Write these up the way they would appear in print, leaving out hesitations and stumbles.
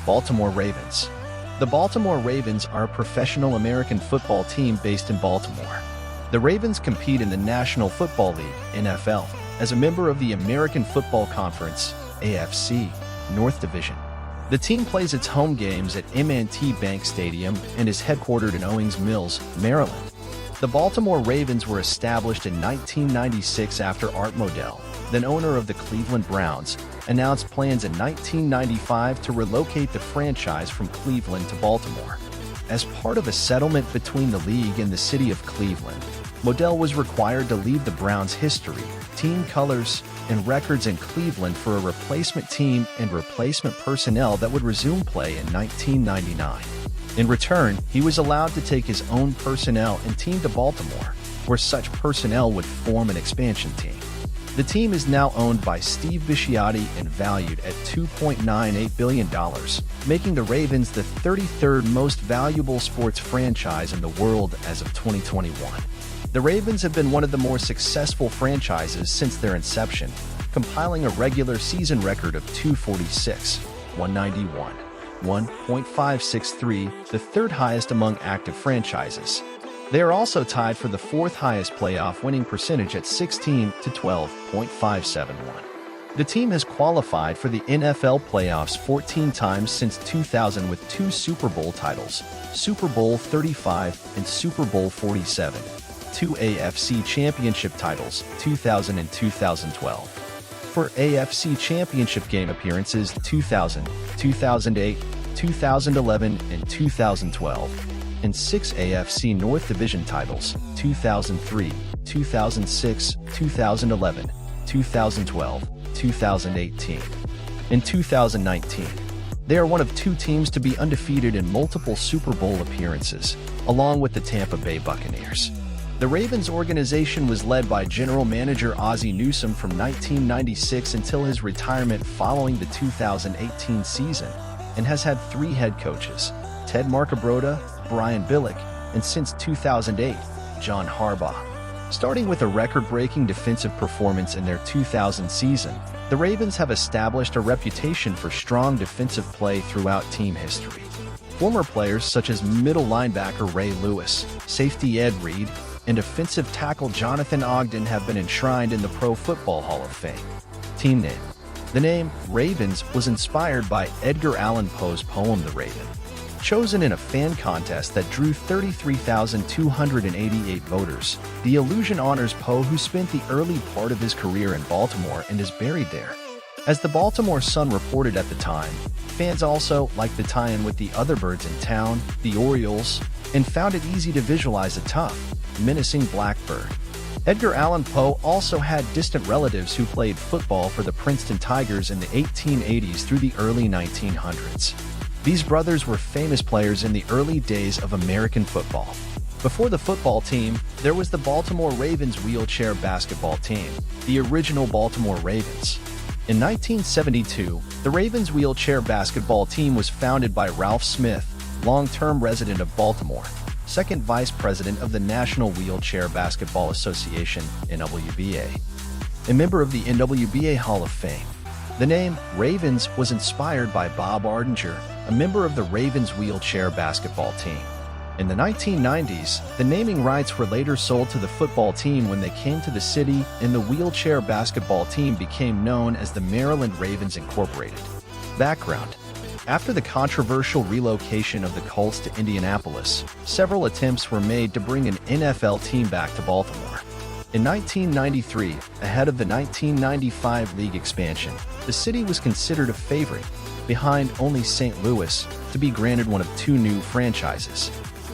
Baltimore Ravens. The Baltimore Ravens are a professional American football team based in Baltimore. The Ravens compete in the National Football League (NFL) as a member of the American Football Conference (AFC) North Division. The team plays its home games at M&T Bank Stadium and is headquartered in Owings Mills, Maryland. The Baltimore Ravens were established in 1996 after Art Modell, then owner of the Cleveland Browns, announced plans in 1995 to relocate the franchise from Cleveland to Baltimore. As part of a settlement between the league and the city of Cleveland, Modell was required to leave the Browns' history, team colors, and records in Cleveland for a replacement team and replacement personnel that would resume play in 1999. In return, he was allowed to take his own personnel and team to Baltimore, where such personnel would form an expansion team. The team is now owned by Steve Bisciotti and valued at $2.98 billion, making the Ravens the 33rd most valuable sports franchise in the world as of 2021. The Ravens have been one of the more successful franchises since their inception, compiling a regular season record of 246, 191, 1.563, the third highest among active franchises. They are also tied for the fourth highest playoff winning percentage at 16 to 12.571. The team has qualified for the NFL playoffs 14 times since 2000 with 2 Super Bowl titles, Super Bowl 35 and Super Bowl 47, 2 AFC championship titles, 2000 and 2012. For AFC championship game appearances 2000, 2008, 2011, and 2012. And 6 AFC North Division titles, 2003, 2006, 2011, 2012, 2018, and 2019. They are one of 2 teams to be undefeated in multiple Super Bowl appearances, along with the Tampa Bay Buccaneers. The Ravens organization was led by General Manager Ozzie Newsome from 1996 until his retirement following the 2018 season, and has had 3 head coaches, Ted Marchibroda, Brian Billick, and since 2008, John Harbaugh. Starting with a record-breaking defensive performance in their 2000 season, the Ravens have established a reputation for strong defensive play throughout team history. Former players such as middle linebacker Ray Lewis, safety Ed Reed, and offensive tackle Jonathan Ogden have been enshrined in the Pro Football Hall of Fame. Team name. The name Ravens was inspired by Edgar Allan Poe's poem The Raven, chosen in a fan contest that drew 33,288 voters. The illusion honors Poe, who spent the early part of his career in Baltimore and is buried there. As the Baltimore Sun reported at the time, fans also liked the tie-in with the other birds in town, the Orioles, and found it easy to visualize a tough, menacing blackbird. Edgar Allan Poe also had distant relatives who played football for the Princeton Tigers in the 1880s through the early 1900s. These brothers were famous players in the early days of American football. Before the football team, there was the Baltimore Ravens wheelchair basketball team, the original Baltimore Ravens. In 1972, the Ravens wheelchair basketball team was founded by Ralph Smith, long-term resident of Baltimore, second vice president of the National Wheelchair Basketball Association, NWBA, a member of the NWBA Hall of Fame. The name Ravens was inspired by Bob Ardinger, a member of the Ravens wheelchair basketball team. In the 1990s, the naming rights were later sold to the football team when they came to the city, and the wheelchair basketball team became known as the Maryland Ravens Incorporated. Background: after the controversial relocation of the Colts to Indianapolis, several attempts were made to bring an NFL team back to Baltimore. In 1993, ahead of the 1995 league expansion, the city was considered a favorite, behind only St. Louis, to be granted one of 2 new franchises.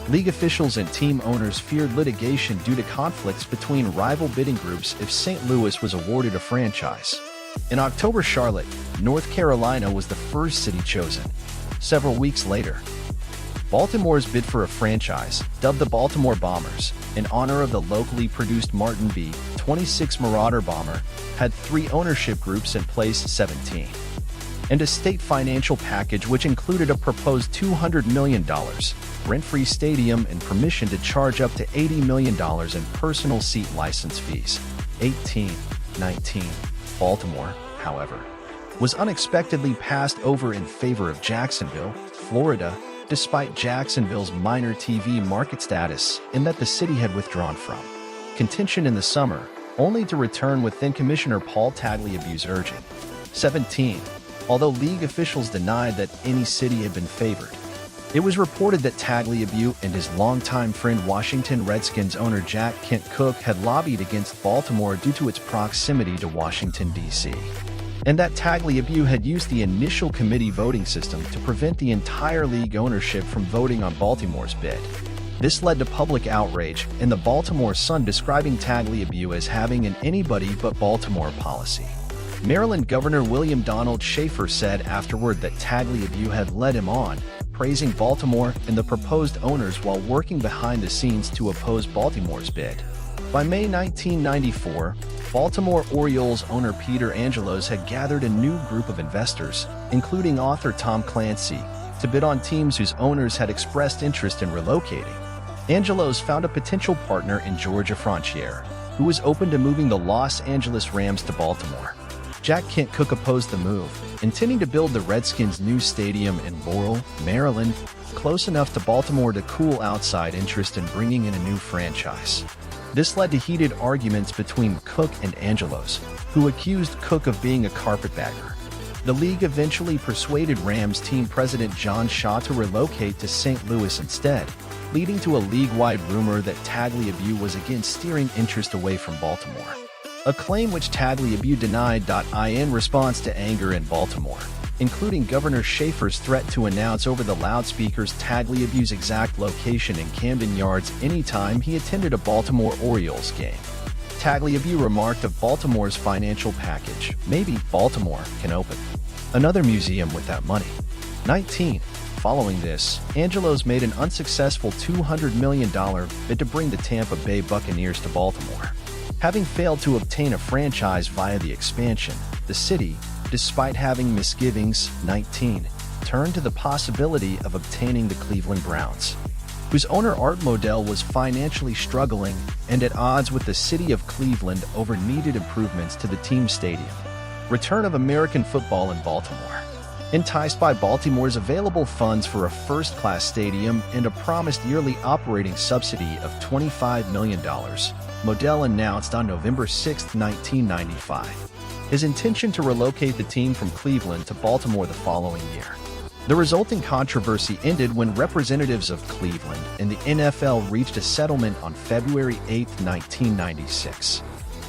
League officials and team owners feared litigation due to conflicts between rival bidding groups if St. Louis was awarded a franchise. In October, Charlotte, North Carolina was the first city chosen. Several weeks later, Baltimore's bid for a franchise, dubbed the Baltimore Bombers, in honor of the locally produced Martin B-26 Marauder bomber, had 3 ownership groups in place 17. And a state financial package which included a proposed $200 million, rent-free stadium, and permission to charge up to $80 million in personal seat license fees. 19. Baltimore, however, was unexpectedly passed over in favor of Jacksonville, Florida, despite Jacksonville's minor TV market status in that the city had withdrawn from contention in the summer, only to return with then-Commissioner Paul Tagliabue's urging. 17. Although league officials denied that any city had been favored, it was reported that Tagliabue and his longtime friend Washington Redskins owner Jack Kent Cooke had lobbied against Baltimore due to its proximity to Washington, D.C., and that Tagliabue had used the initial committee voting system to prevent the entire league ownership from voting on Baltimore's bid. This led to public outrage, and the Baltimore Sun describing Tagliabue as having an anybody-but-Baltimore policy. Maryland Governor William Donald Schaefer said afterward that Tagliabue had led him on, praising Baltimore and the proposed owners while working behind the scenes to oppose Baltimore's bid. By May 1994, Baltimore Orioles owner Peter Angelos had gathered a new group of investors, including author Tom Clancy, to bid on teams whose owners had expressed interest in relocating. Angelos found a potential partner in Georgia Frontier, who was open to moving the Los Angeles Rams to Baltimore. Jack Kent Cooke opposed the move, intending to build the Redskins' new stadium in Laurel, Maryland, close enough to Baltimore to cool outside interest in bringing in a new franchise. This led to heated arguments between Cooke and Angelos, who accused Cooke of being a carpetbagger. The league eventually persuaded Rams team president John Shaw to relocate to St. Louis instead, leading to a league-wide rumor that Tagliabue was again steering interest away from Baltimore, a claim which Tagliabue denied. In response to anger in Baltimore, including Governor Schaefer's threat to announce over the loudspeakers Tagliabue's exact location in Camden Yards anytime he attended a Baltimore Orioles game, Tagliabue remarked of Baltimore's financial package, "Maybe Baltimore can open another museum with that money." 19. Following this, Angelos made an unsuccessful $200 million bid to bring the Tampa Bay Buccaneers to Baltimore. Having failed to obtain a franchise via the expansion, the city, despite having misgivings, 19, turned to the possibility of obtaining the Cleveland Browns, whose owner Art Modell was financially struggling and at odds with the city of Cleveland over needed improvements to the team's stadium. Return of American football in Baltimore. Enticed by Baltimore's available funds for a first-class stadium and a promised yearly operating subsidy of $25 million, Modell announced on November 6, 1995, his intention to relocate the team from Cleveland to Baltimore the following year. The resulting controversy ended when representatives of Cleveland and the NFL reached a settlement on February 8, 1996.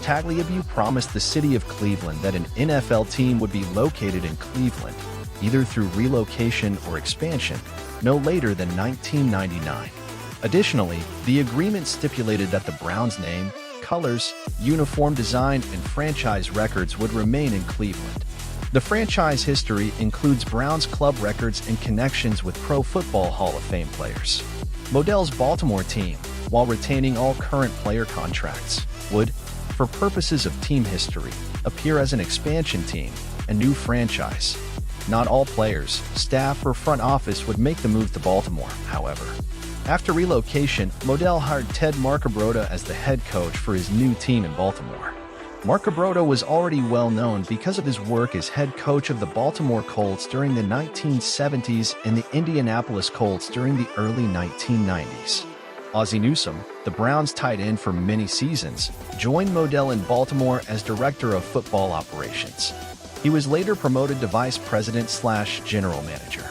Tagliabue promised the city of Cleveland that an NFL team would be located in Cleveland, either through relocation or expansion, no later than 1999. Additionally, the agreement stipulated that the Browns' name, colors, uniform design, and franchise records would remain in Cleveland. The franchise history includes Browns club records and connections with Pro Football Hall of Fame players. Modell's Baltimore team, while retaining all current player contracts, would, for purposes of team history, appear as an expansion team, a new franchise. Not all players, staff, or front office would make the move to Baltimore, however. After relocation, Modell hired Ted Marcabrota as the head coach for his new team in Baltimore. Marcabrota was already well known because of his work as head coach of the Baltimore Colts during the 1970s and the Indianapolis Colts during the early 1990s. Ozzie Newsome, the Browns' tight end for many seasons, joined Modell in Baltimore as director of football operations. He was later promoted to vice president/general manager.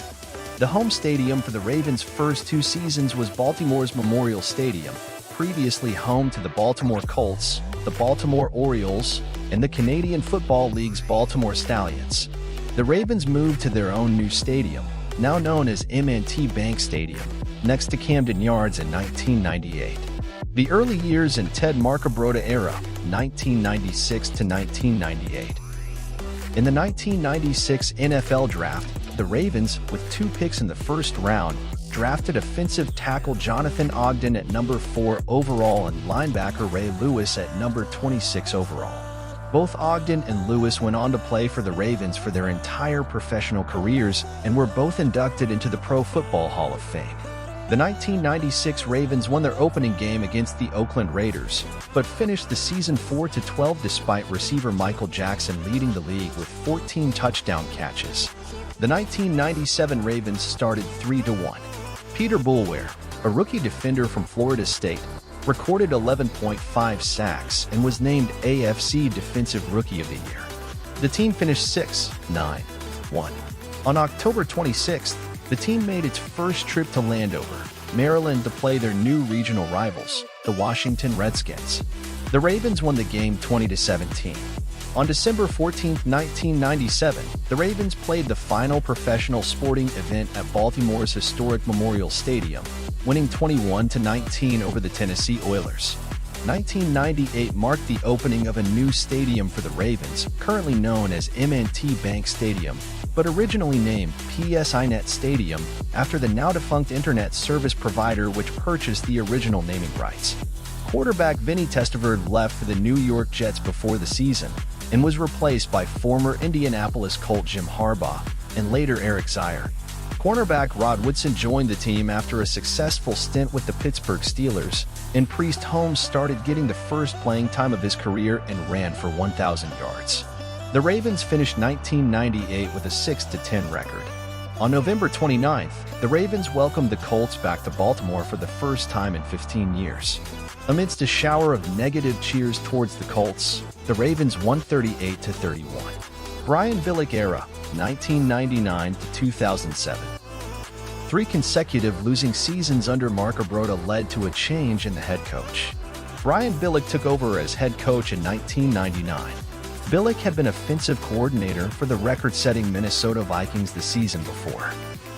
The home stadium for the Ravens' first 2 seasons was Baltimore's Memorial Stadium, previously home to the Baltimore Colts, the Baltimore Orioles, and the Canadian Football League's Baltimore Stallions. The Ravens moved to their own new stadium, now known as M&T Bank Stadium, next to Camden Yards in 1998. The early years in Ted Marcabrota era, 1996 to 1998. In the 1996 NFL Draft, the Ravens, with 2 picks in the first round, drafted offensive tackle Jonathan Ogden at number 4 overall and linebacker Ray Lewis at number 26 overall. Both Ogden and Lewis went on to play for the Ravens for their entire professional careers and were both inducted into the Pro Football Hall of Fame. The 1996 Ravens won their opening game against the Oakland Raiders, but finished the season 4-12 despite receiver Michael Jackson leading the league with 14 touchdown catches. The 1997 Ravens started 3-1. Peter Boulware, a rookie defender from Florida State, recorded 11.5 sacks and was named AFC Defensive Rookie of the Year. The team finished 6-9-1. On October 26th, the team made its first trip to Landover, Maryland to play their new regional rivals, the Washington Redskins. The Ravens won the game 20-17. On December 14, 1997, the Ravens played the final professional sporting event at Baltimore's historic Memorial Stadium, winning 21-19 over the Tennessee Oilers. 1998 marked the opening of a new stadium for the Ravens, currently known as M&T Bank Stadium, but originally named PSINet Stadium after the now-defunct internet service provider which purchased the original naming rights. Quarterback Vinny Testaverde left for the New York Jets before the season and was replaced by former Indianapolis Colt Jim Harbaugh and later Eric Zaire. Cornerback Rod Woodson joined the team after a successful stint with the Pittsburgh Steelers, and Priest Holmes started getting the first playing time of his career and ran for 1,000 yards. The Ravens finished 1998 with a 6-10 record. On November 29th, the Ravens welcomed the Colts back to Baltimore for the first time in 15 years. Amidst a shower of negative cheers towards the Colts, the Ravens won 38-31. Brian Billick era, 1999-2007. 3 consecutive losing seasons under Mark Abrota led to a change in the head coach. Brian Billick took over as head coach in 1999. Billick had been offensive coordinator for the record-setting Minnesota Vikings the season before.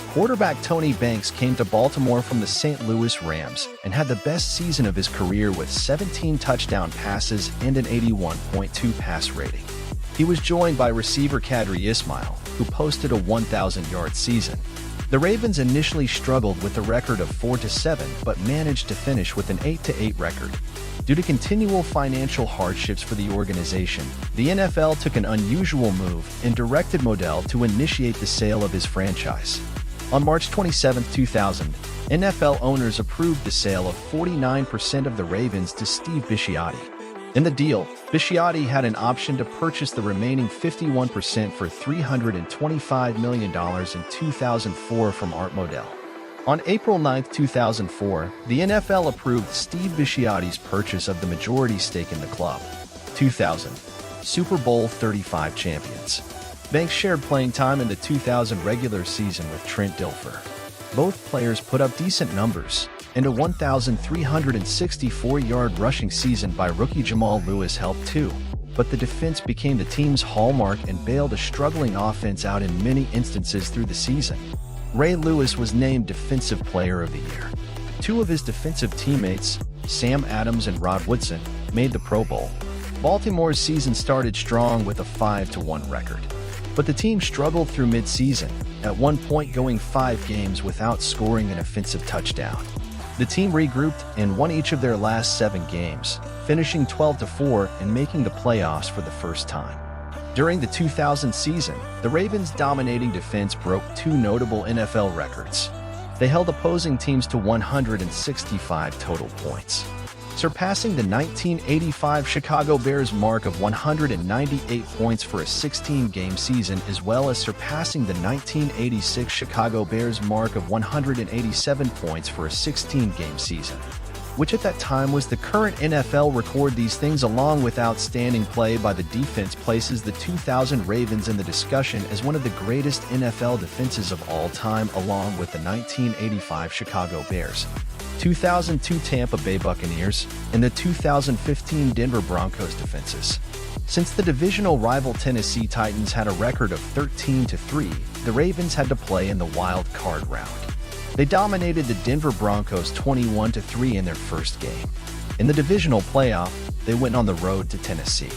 Quarterback Tony Banks came to Baltimore from the St. Louis Rams and had the best season of his career with 17 touchdown passes and an 81.2 pass rating. He was joined by receiver Kadri Ismail, who posted a 1,000-yard season. The Ravens initially struggled with a record of 4-7 but managed to finish with an 8-8 record. Due to continual financial hardships for the organization, the NFL took an unusual move and directed Modell to initiate the sale of his franchise. On March 27, 2000, NFL owners approved the sale of 49% of the Ravens to Steve Bisciotti. In the deal, Bisciotti had an option to purchase the remaining 51% for $325 million in 2004 from Art Modell. On April 9, 2004, the NFL approved Steve Bisciotti's purchase of the majority stake in the club. 2000, Super Bowl 35 champions. Banks shared playing time in the 2000 regular season with Trent Dilfer. Both players put up decent numbers, and a 1,364-yard rushing season by rookie Jamal Lewis helped too, but the defense became the team's hallmark and bailed a struggling offense out in many instances through the season. Ray Lewis was named Defensive Player of the Year. 2 of his defensive teammates, Sam Adams and Rod Woodson, made the Pro Bowl. Baltimore's season started strong with a 5-1 record, but the team struggled through mid-season, at one point going 5 games without scoring an offensive touchdown. The team regrouped and won each of their last 7 games, finishing 12-4 and making the playoffs for the first time. During the 2000 season, the Ravens' dominating defense broke 2 notable NFL records. They held opposing teams to 165 total points, surpassing the 1985 Chicago Bears mark of 198 points for a 16-game season, as well as surpassing the 1986 Chicago Bears mark of 187 points for a 16-game season, which at that time was the current NFL record. These things, along with outstanding play by the defense, places the 2000 Ravens in the discussion as one of the greatest NFL defenses of all time, along with the 1985 Chicago Bears, 2002 Tampa Bay Buccaneers, and the 2015 Denver Broncos defenses. Since the divisional rival Tennessee Titans had a record of 13-3, the Ravens had to play in the wild card round. They dominated the Denver Broncos 21-3 in their first game. In the divisional playoff, they went on the road to Tennessee.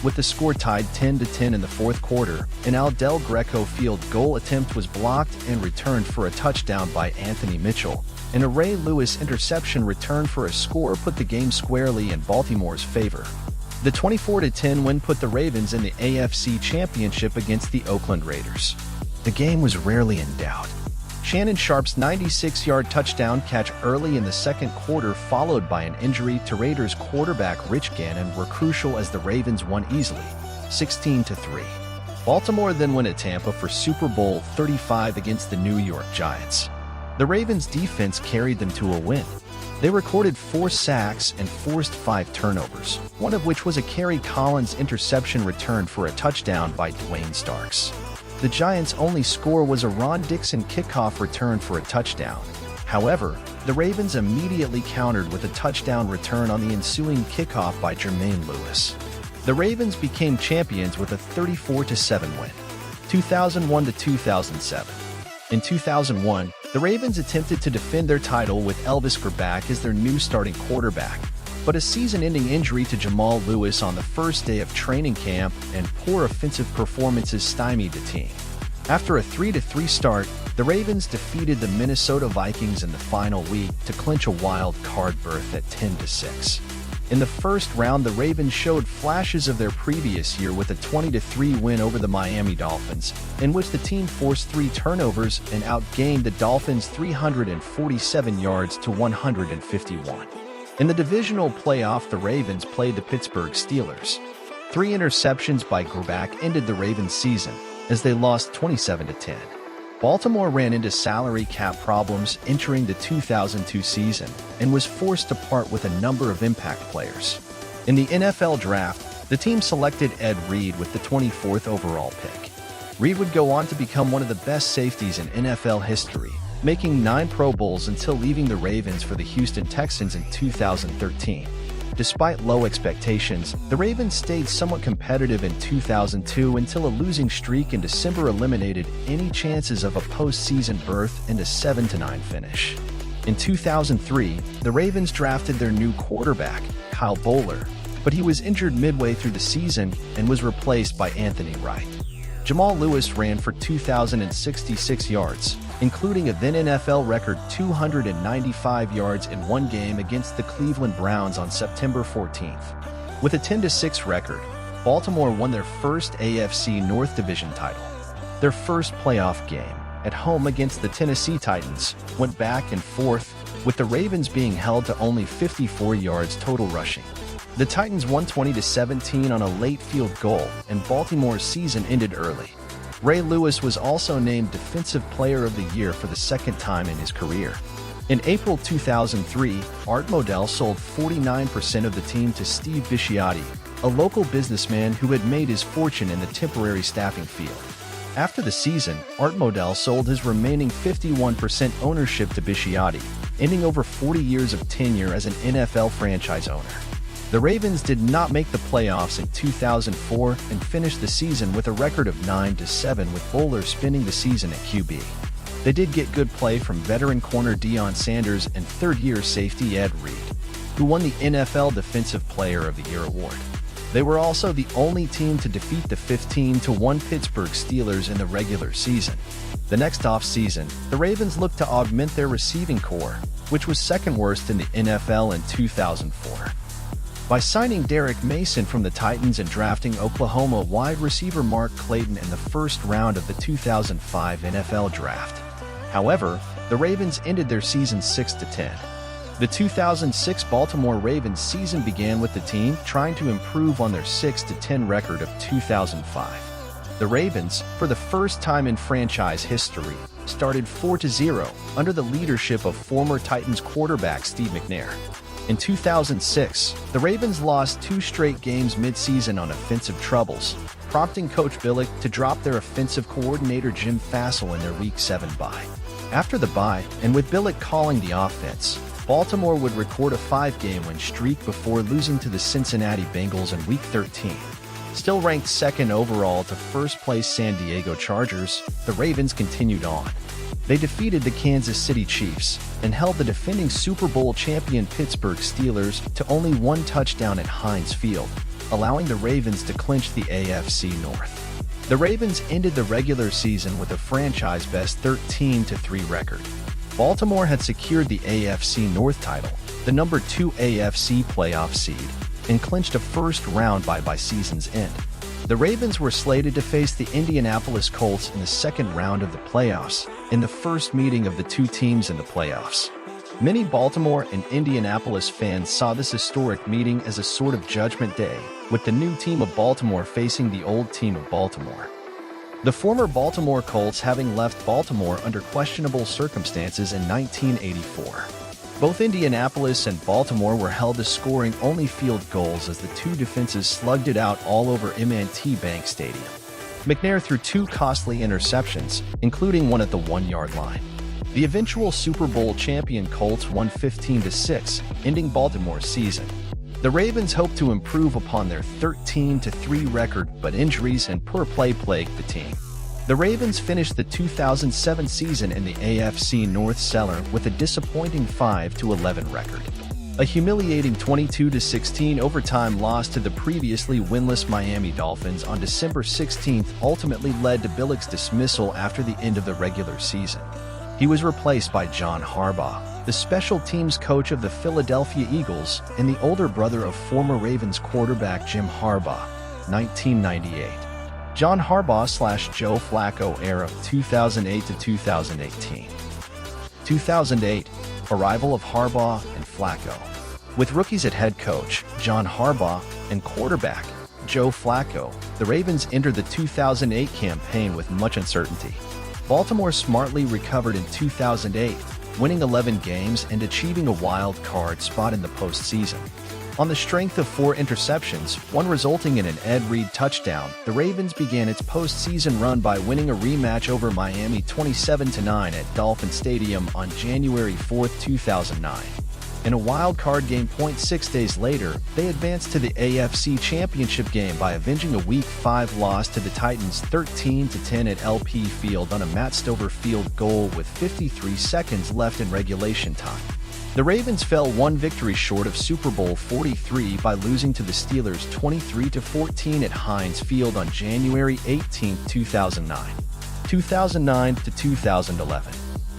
With the score tied 10-10 in the fourth quarter, an Aldel Greco field goal attempt was blocked and returned for a touchdown by Anthony Mitchell, and a Ray Lewis interception return for a score put the game squarely in Baltimore's favor. The 24-10 win put the Ravens in the AFC Championship against the Oakland Raiders. The game was rarely in doubt. Shannon Sharpe's 96-yard touchdown catch early in the second quarter, followed by an injury to Raiders quarterback Rich Gannon, were crucial as the Ravens won easily, 16-3. Baltimore then went at Tampa for Super Bowl 35 against the New York Giants. The Ravens' defense carried them to a win. They recorded 4 sacks and forced 5 turnovers, one of which was a Kerry Collins interception returned for a touchdown by Dwayne Starks. The Giants' only score was a Ron Dixon kickoff return for a touchdown. However, the Ravens immediately countered with a touchdown return on the ensuing kickoff by Jermaine Lewis. The Ravens became champions with a 34-7 win, 2001-2007. In 2001, the Ravens attempted to defend their title with Elvis Grbac as their new starting quarterback, but a season-ending injury to Jamal Lewis on the first day of training camp and poor offensive performances stymied the team. After a 3-3 start, the Ravens defeated the Minnesota Vikings in the final week to clinch a wild card berth at 10-6. In the first round, the Ravens showed flashes of their previous year with a 20-3 win over the Miami Dolphins, in which the team forced 3 turnovers and outgained the Dolphins 347 yards to 151. In the divisional playoff, the Ravens played the Pittsburgh Steelers. 3 interceptions by Grbac ended the Ravens' season, as they lost 27-10. Baltimore ran into salary cap problems entering the 2002 season and was forced to part with a number of impact players. In the NFL Draft, the team selected Ed Reed with the 24th overall pick. Reed would go on to become one of the best safeties in NFL history, making 9 Pro Bowls until leaving the Ravens for the Houston Texans in 2013. Despite low expectations, the Ravens stayed somewhat competitive in 2002 until a losing streak in December eliminated any chances of a postseason berth and a 7-9 finish. In 2003, the Ravens drafted their new quarterback, Kyle Bowler, but he was injured midway through the season and was replaced by Anthony Wright. Jamal Lewis ran for 2,066 yards, including a then NFL record 295 yards in one game against the Cleveland Browns on September 14th. With a 10-6 record, Baltimore won their first AFC North Division title. Their first playoff game, at home against the Tennessee Titans, went back and forth, with the Ravens being held to only 54 yards total rushing. The Titans won 20-17 on a late field goal, and Baltimore's season ended early. Ray Lewis was also named Defensive Player of the Year for the second time in his career. In April 2003, Art Modell sold 49% of the team to Steve Bisciotti, a local businessman who had made his fortune in the temporary staffing field. After the season, Art Modell sold his remaining 51% ownership to Bisciotti, ending over 40 years of tenure as an NFL franchise owner. The Ravens did not make the playoffs in 2004 and finished the season with a record of 9-7, with Bowler spending the season at QB. They did get good play from veteran corner Deion Sanders and third-year safety Ed Reed, who won the NFL Defensive Player of the Year award. They were also the only team to defeat the 15-1 Pittsburgh Steelers in the regular season. The next offseason, the Ravens looked to augment their receiving core, which was second worst in the NFL in 2004. By signing Derek Mason from the Titans and drafting Oklahoma wide receiver Mark Clayton in the first round of the 2005 NFL Draft. However, the Ravens ended their season 6-10. The 2006 Baltimore Ravens season began with the team trying to improve on their 6-10 record of 2005. The Ravens, for the first time in franchise history, started 4-0 under the leadership of former Titans quarterback Steve McNair. In 2006, the Ravens lost 2 straight games mid-season on offensive troubles, prompting Coach Billick to drop their offensive coordinator Jim Fassel in their Week 7 bye. After the bye, and with Billick calling the offense, Baltimore would record a 5-game win streak before losing to the Cincinnati Bengals in Week 13. Still ranked second overall to first-place San Diego Chargers, the Ravens continued on. They defeated the Kansas City Chiefs and held the defending Super Bowl champion Pittsburgh Steelers to only 1 touchdown at Heinz Field, allowing the Ravens to clinch the AFC North. The Ravens ended the regular season with a franchise-best 13-3 record. Baltimore had secured the AFC North title, the number 2 AFC playoff seed, and clinched a first-round bye by season's end. The Ravens were slated to face the Indianapolis Colts in the second round of the playoffs, in the first meeting of the two teams in the playoffs. Many Baltimore and Indianapolis fans saw this historic meeting as a sort of judgment day, with the new team of Baltimore facing the old team of Baltimore. The former Baltimore Colts having left Baltimore under questionable circumstances in 1984. Both Indianapolis and Baltimore were held to scoring only field goals as the two defenses slugged it out all over M&T Bank Stadium. McNair threw two costly interceptions, including one at the 1-yard line. The eventual Super Bowl champion Colts won 15-6, ending Baltimore's season. The Ravens hoped to improve upon their 13-3 record, but injuries and poor play plagued the team. The Ravens finished the 2007 season in the AFC North cellar with a disappointing 5-11 record. A humiliating 22-16 overtime loss to the previously winless Miami Dolphins on December 16 ultimately led to Billick's dismissal after the end of the regular season. He was replaced by John Harbaugh, the special teams coach of the Philadelphia Eagles and the older brother of former Ravens quarterback Jim Harbaugh, 1998. John Harbaugh/Joe Flacco era 2008 to 2018. 2008, arrival of Harbaugh and Flacco. With rookies at head coach, John Harbaugh, and quarterback, Joe Flacco, the Ravens entered the 2008 campaign with much uncertainty. Baltimore smartly recovered in 2008, winning 11 games and achieving a wild card spot in the postseason. On the strength of 4 interceptions, one resulting in an Ed Reed touchdown, the Ravens began its postseason run by winning a rematch over Miami 27-9 at Dolphin Stadium on January 4, 2009. In a wild-card game 6 days later, they advanced to the AFC Championship game by avenging a Week 5 loss to the Titans 13-10 at LP Field on a Matt Stover field goal with 53 seconds left in regulation time. The Ravens fell one victory short of Super Bowl 43 by losing to the Steelers 23-14 at Heinz Field on January 18, 2009. 2009 to 2011.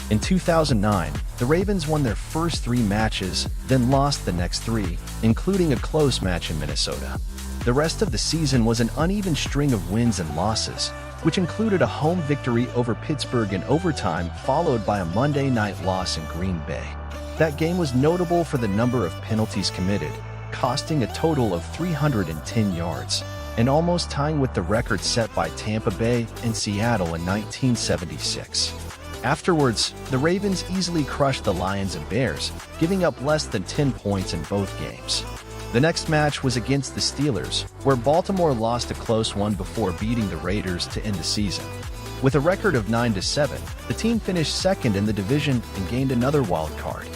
In 2009, the Ravens won their first 3 matches, then lost the next 3, including a close match in Minnesota. The rest of the season was an uneven string of wins and losses, which included a home victory over Pittsburgh in overtime followed by a Monday night loss in Green Bay. That game was notable for the number of penalties committed, costing a total of 310 yards, and almost tying with the record set by Tampa Bay and Seattle in 1976. Afterwards, the Ravens easily crushed the Lions and Bears, giving up less than 10 points in both games. The next match was against the Steelers, where Baltimore lost a close one before beating the Raiders to end the season. With a record of 9-7, the team finished second in the division and gained another wild card.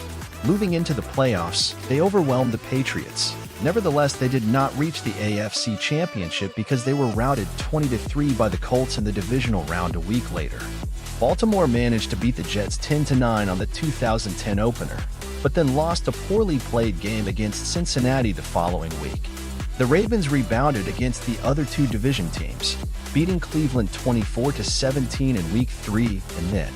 Moving into the playoffs, they overwhelmed the Patriots. Nevertheless, they did not reach the AFC Championship because they were routed 20-3 by the Colts in the divisional round a week later. Baltimore managed to beat the Jets 10-9 on the 2010 opener, but then lost a poorly played game against Cincinnati the following week. The Ravens rebounded against the other 2 division teams, beating Cleveland 24-17 in Week 3, and then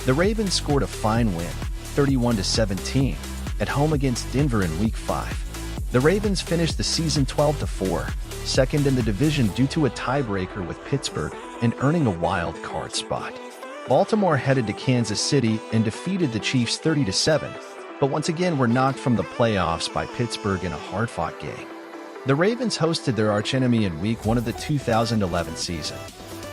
the Ravens scored a fine win, 31-17, at home against Denver in Week 5. The Ravens finished the season 12-4, second in the division due to a tiebreaker with Pittsburgh and earning a wild card spot. Baltimore headed to Kansas City and defeated the Chiefs 30-7, but once again were knocked from the playoffs by Pittsburgh in a hard-fought game. The Ravens hosted their archenemy in Week 1 of the 2011 season.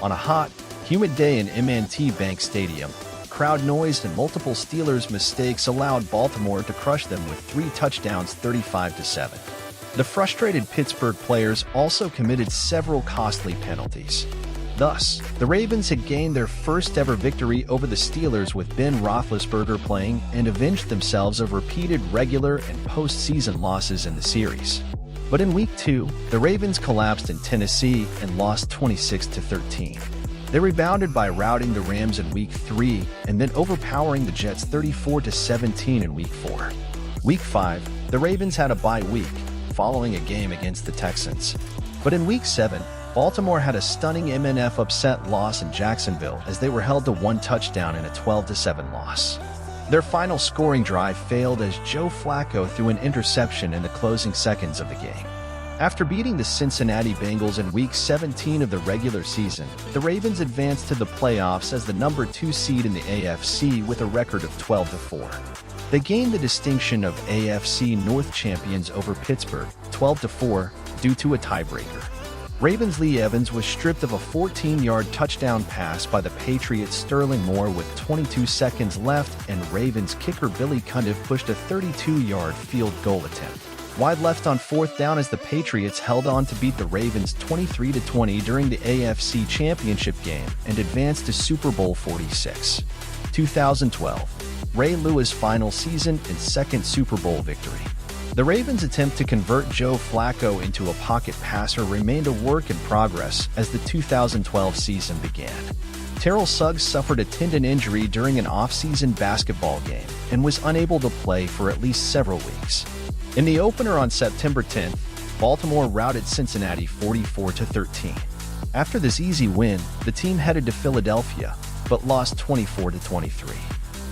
On a hot, humid day in M&T Bank Stadium, crowd noise and multiple Steelers mistakes allowed Baltimore to crush them with 3 touchdowns 35-7. The frustrated Pittsburgh players also committed several costly penalties. Thus, the Ravens had gained their first ever victory over the Steelers with Ben Roethlisberger playing and avenged themselves of repeated regular and postseason losses in the series. But in Week 2, the Ravens collapsed in Tennessee and lost 26-13. They rebounded by routing the Rams in Week 3 and then overpowering the Jets 34-17 in Week 4. Week 5, the Ravens had a bye week, following a game against the Texans. But in Week 7, Baltimore had a stunning MNF upset loss in Jacksonville as they were held to 1 touchdown in a 12-7 loss. Their final scoring drive failed as Joe Flacco threw an interception in the closing seconds of the game. After beating the Cincinnati Bengals in Week 17 of the regular season, the Ravens advanced to the playoffs as the number 2 seed in the AFC with a record of 12-4. They gained the distinction of AFC North champions over Pittsburgh, 12-4, due to a tiebreaker. Ravens' Lee Evans was stripped of a 14-yard touchdown pass by the Patriots' Sterling Moore with 22 seconds left, and Ravens kicker Billy Cundiff pushed a 32-yard field goal attempt wide left on 4th down as the Patriots held on to beat the Ravens 23-20 during the AFC Championship game and advanced to Super Bowl 46. 2012, Ray Lewis' final season and second Super Bowl victory. The Ravens' attempt to convert Joe Flacco into a pocket passer remained a work in progress as the 2012 season began. Terrell Suggs suffered a tendon injury during an off-season basketball game and was unable to play for at least several weeks. In the opener on September 10th, Baltimore routed Cincinnati 44-13. After this easy win, the team headed to Philadelphia, but lost 24-23.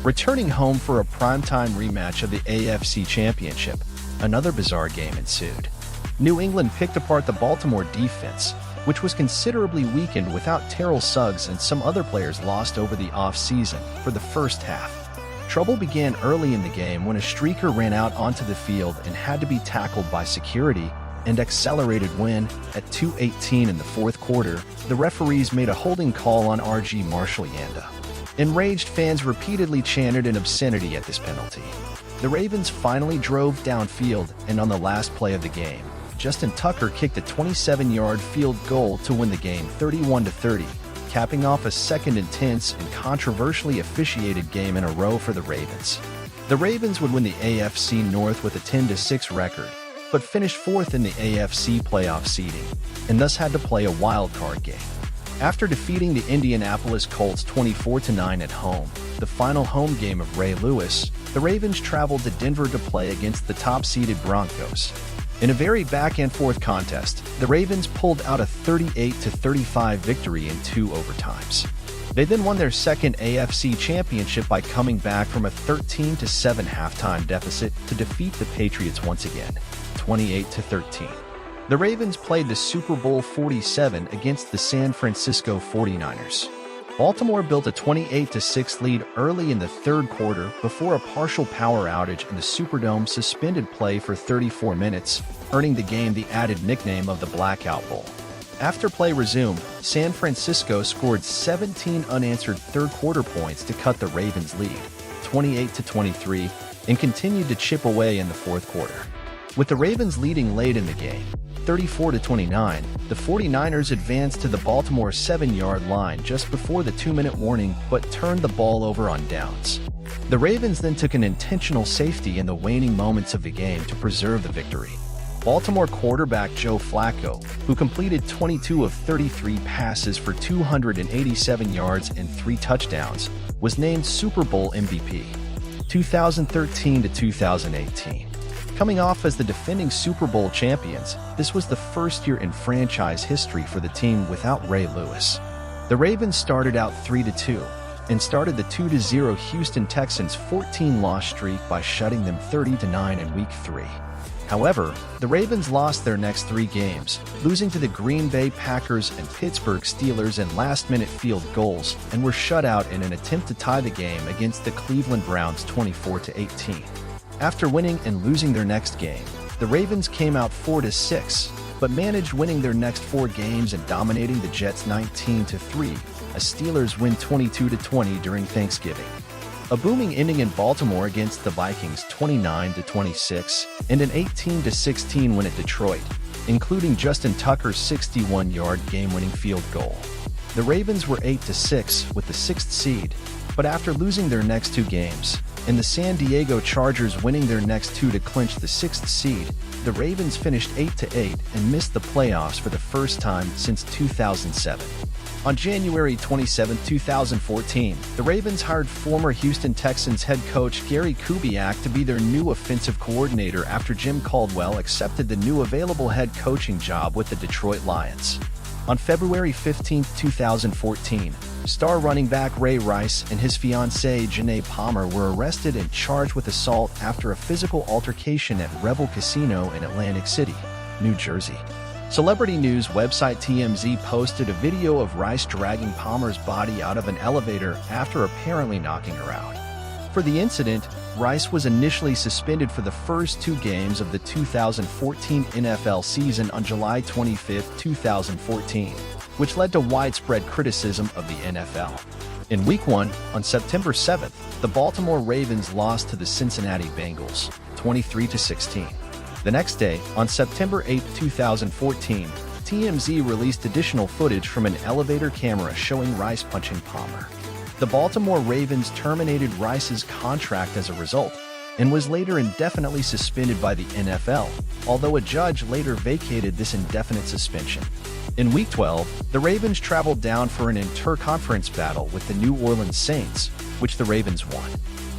Returning home for a primetime rematch of the AFC Championship, another bizarre game ensued. New England picked apart the Baltimore defense, which was considerably weakened without Terrell Suggs, and some other players lost over the off-season for the first half. Trouble began early in the game when a streaker ran out onto the field and had to be tackled by security and accelerated when, at 2:18 in the fourth quarter, the referees made a holding call on R.G. Marshall-Yanda. Enraged fans repeatedly chanted an obscenity at this penalty. The Ravens finally drove downfield, and on the last play of the game, Justin Tucker kicked a 27-yard field goal to win the game 31-30. Capping off a second intense and controversially officiated game in a row for the Ravens. The Ravens would win the AFC North with a 10-6 record, but finished 4th in the AFC playoff seeding, and thus had to play a wild-card game. After defeating the Indianapolis Colts 24-9 at home, the final home game of Ray Lewis, the Ravens traveled to Denver to play against the top-seeded Broncos. In a very back-and-forth contest, the Ravens pulled out a 38-35 victory in 2 overtimes. They then won their second AFC championship by coming back from a 13-7 halftime deficit to defeat the Patriots once again, 28-13. The Ravens played the Super Bowl 47 against the San Francisco 49ers. Baltimore built a 28-6 lead early in the third quarter before a partial power outage in the Superdome suspended play for 34 minutes, earning the game the added nickname of the Blackout Bowl. After play resumed, San Francisco scored 17 unanswered third-quarter points to cut the Ravens' lead, 28-23, and continued to chip away in the fourth quarter. With the Ravens leading late in the game, 34-29, the 49ers advanced to the Baltimore 7-yard line just before the 2-minute warning but turned the ball over on downs. The Ravens then took an intentional safety in the waning moments of the game to preserve the victory. Baltimore quarterback Joe Flacco, who completed 22 of 33 passes for 287 yards and 3 touchdowns, was named Super Bowl MVP. 2013-2018. Coming off as the defending Super Bowl champions, this was the first year in franchise history for the team without Ray Lewis. The Ravens started out 3-2 and started the 2-0 Houston Texans' 14-loss streak by shutting them 30-9 in Week 3. However, the Ravens lost their next 3 games, losing to the Green Bay Packers and Pittsburgh Steelers in last-minute field goals, and were shut out in an attempt to tie the game against the Cleveland Browns 24-18. After winning and losing their next game, the Ravens came out 4-6, but managed winning their next 4 games and dominating the Jets 19-3, as Steelers win 22-20 during Thanksgiving. A booming ending in Baltimore against the Vikings 29-26, and an 18-16 win at Detroit, including Justin Tucker's 61-yard game-winning field goal. The Ravens were 8-6 with the 6th seed, but after losing their next 2 games, and the San Diego Chargers winning their next 2 to clinch the 6th seed, the Ravens finished 8-8 and missed the playoffs for the first time since 2007. On January 27, 2014, the Ravens hired former Houston Texans head coach Gary Kubiak to be their new offensive coordinator after Jim Caldwell accepted the new available head coaching job with the Detroit Lions. On February 15, 2014, star running back Ray Rice and his fiancée Janae Palmer were arrested and charged with assault after a physical altercation at Revel Casino in Atlantic City. New Jersey. Celebrity news website TMZ posted a video of Rice dragging Palmer's body out of an elevator after apparently knocking her out. For the incident, Rice was initially suspended for the first 2 games of the 2014 NFL season on July 25, 2014, which led to widespread criticism of the NFL. In Week 1, on September 7th, the Baltimore Ravens lost to the Cincinnati Bengals, 23-16. The next day, on September 8, 2014, TMZ released additional footage from an elevator camera showing Rice punching Palmer. The Baltimore Ravens terminated Rice's contract as a result, and was later indefinitely suspended by the NFL, although a judge later vacated this indefinite suspension. In Week 12, the Ravens traveled down for an inter-conference battle with the New Orleans Saints, which the Ravens won.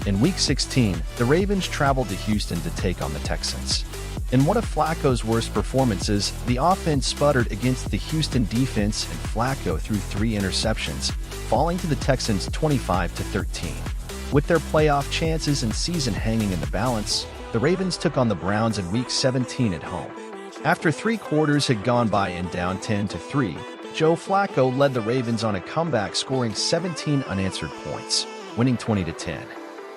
In Week 16, the Ravens traveled to Houston to take on the Texans. In one of Flacco's worst performances, the offense sputtered against the Houston defense and Flacco threw 3 interceptions, falling to the Texans 25-13. With their playoff chances and season hanging in the balance, the Ravens took on the Browns in Week 17 at home. After 3 quarters had gone by and down 10-3, Joe Flacco led the Ravens on a comeback, scoring 17 unanswered points, winning 20-10.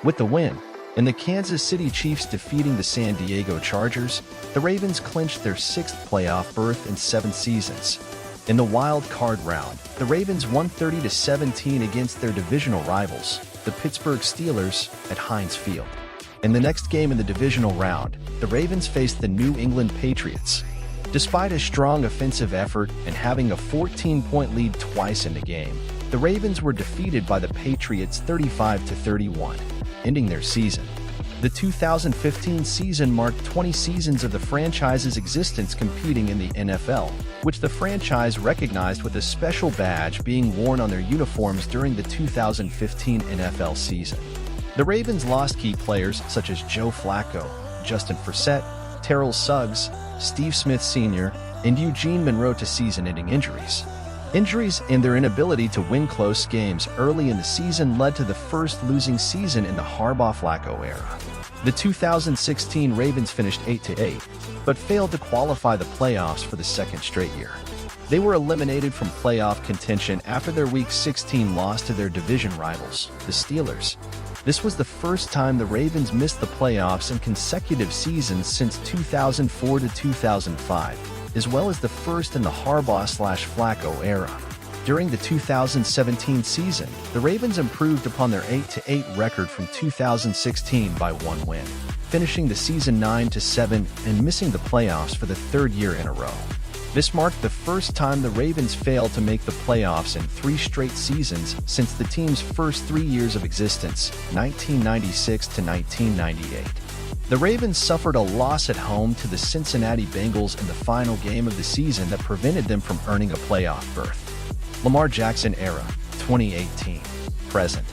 With the win, and the Kansas City Chiefs defeating the San Diego Chargers, the Ravens clinched their 6th playoff berth in 7 seasons. In the wild card round, the Ravens won 30-17 against their divisional rivals, the Pittsburgh Steelers, at Heinz Field. In the next game in the divisional round, the Ravens faced the New England Patriots. Despite a strong offensive effort and having a 14-point lead twice in the game, the Ravens were defeated by the Patriots 35-31, ending their season. The 2015 season marked 20 seasons of the franchise's existence competing in the NFL, which the franchise recognized with a special badge being worn on their uniforms during the 2015 NFL season. The Ravens lost key players such as Joe Flacco, Justin Forsett, Terrell Suggs, Steve Smith Sr., and Eugene Monroe to season-ending injuries. Injuries and their inability to win close games early in the season led to the first losing season in the Harbaugh-Flacco era. The 2016 Ravens finished 8-8, but failed to qualify the playoffs for the 2nd straight year. They were eliminated from playoff contention after their Week 16 loss to their division rivals, the Steelers. This was the first time the Ravens missed the playoffs in consecutive seasons since 2004 to 2005, as well as the first in the Harbaugh/Flacco era. During the 2017 season, the Ravens improved upon their 8-8 record from 2016 by 1 win, finishing the season 9-7 and missing the playoffs for the 3rd year in a row. This marked the first time the Ravens failed to make the playoffs in 3 straight seasons since the team's first 3 years of existence, 1996 to 1998. The Ravens suffered a loss at home to the Cincinnati Bengals in the final game of the season that prevented them from earning a playoff berth. Lamar Jackson era, 2018. Present.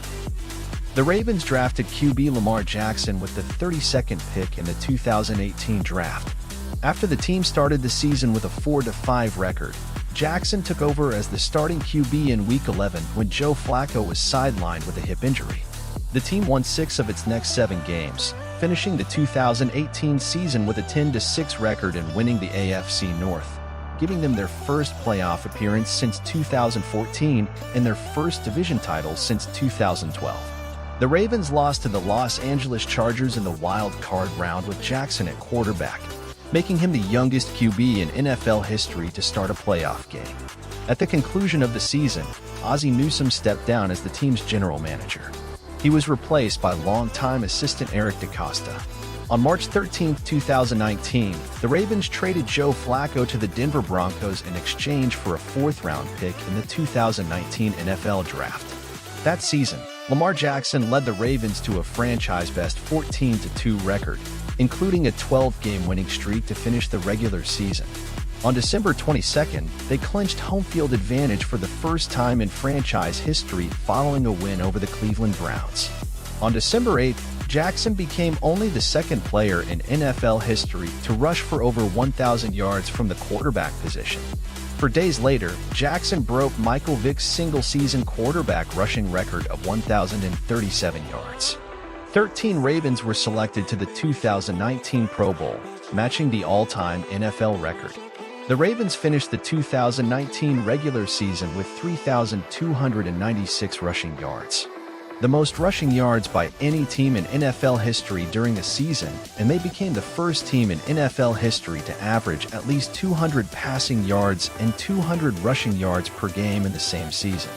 The Ravens drafted QB Lamar Jackson with the 32nd pick in the 2018 draft. After the team started the season with a 4-5 record, Jackson took over as the starting QB in Week 11 when Joe Flacco was sidelined with a hip injury. The team won 6 of its next 7 games, finishing the 2018 season with a 10-6 record and winning the AFC North, giving them their first playoff appearance since 2014 and their first division title since 2012. The Ravens lost to the Los Angeles Chargers in the wild card round with Jackson at quarterback, making him the youngest QB in NFL history to start a playoff game. At the conclusion of the season, Ozzie Newsome stepped down as the team's general manager. He was replaced by longtime assistant Eric DeCosta. On March 13, 2019, the Ravens traded Joe Flacco to the Denver Broncos in exchange for a 4th-round pick in the 2019 NFL Draft. That season, Lamar Jackson led the Ravens to a franchise-best 14-2 record, including a 12-game winning streak to finish the regular season. On December 22nd, they clinched home field advantage for the first time in franchise history following a win over the Cleveland Browns. On December 8th, Jackson became only the 2nd player in NFL history to rush for over 1,000 yards from the quarterback position. 4 days later, Jackson broke Michael Vick's single-season quarterback rushing record of 1,037 yards. 13 Ravens were selected to the 2019 Pro Bowl, matching the all-time NFL record. The Ravens finished the 2019 regular season with 3,296 rushing yards, the most rushing yards by any team in NFL history during a season, and they became the first team in NFL history to average at least 200 passing yards and 200 rushing yards per game in the same season.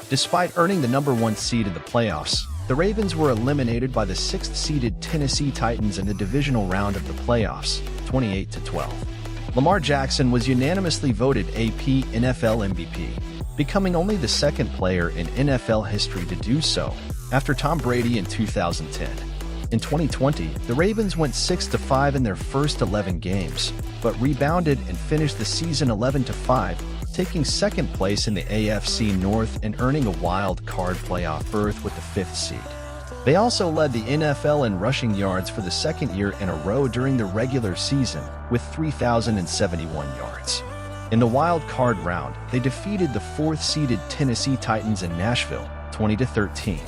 Despite earning the #1 seed in the playoffs, the Ravens were eliminated by the 6th-seeded Tennessee Titans in the divisional round of the playoffs, 28-12. Lamar Jackson was unanimously voted AP NFL MVP, becoming only the second player in NFL history to do so, after Tom Brady in 2010. In 2020, the Ravens went 6-5 in their first 11 games, but rebounded and finished the season 11-5, taking second place in the AFC North and earning a wild card playoff berth with the 5th seed. They also led the NFL in rushing yards for the second year in a row during the regular season, with 3,071 yards. In the wild card round, they defeated the 4th-seeded Tennessee Titans in Nashville, 20-13.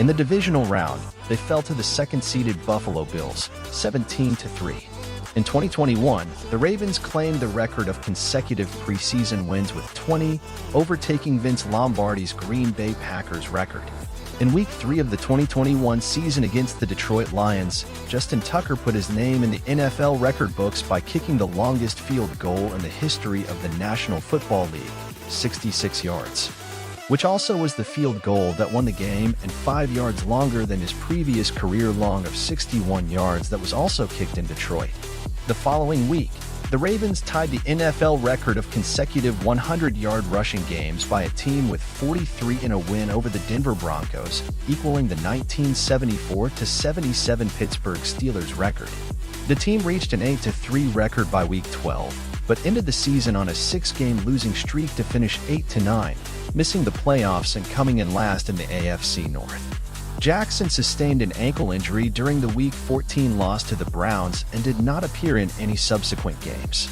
In the divisional round, they fell to the 2nd-seeded Buffalo Bills, 17-3. In 2021, the Ravens claimed the record of consecutive preseason wins with 20, overtaking Vince Lombardi's Green Bay Packers record. In Week 3 of the 2021 season against the Detroit Lions, Justin Tucker put his name in the NFL record books by kicking the longest field goal in the history of the National Football League, 66 yards, which also was the field goal that won the game and 5 yards longer than his previous career long of 61 yards that was also kicked in Detroit. The following week, the Ravens tied the NFL record of consecutive 100-yard rushing games by a team with 43 in a win over the Denver Broncos, equaling the 1974-77 Pittsburgh Steelers record. The team reached an 8-3 record by Week 12, but ended the season on a 6-game losing streak to finish 8-9, missing the playoffs and coming in last in the AFC North. Jackson sustained an ankle injury during the Week 14 loss to the Browns and did not appear in any subsequent games.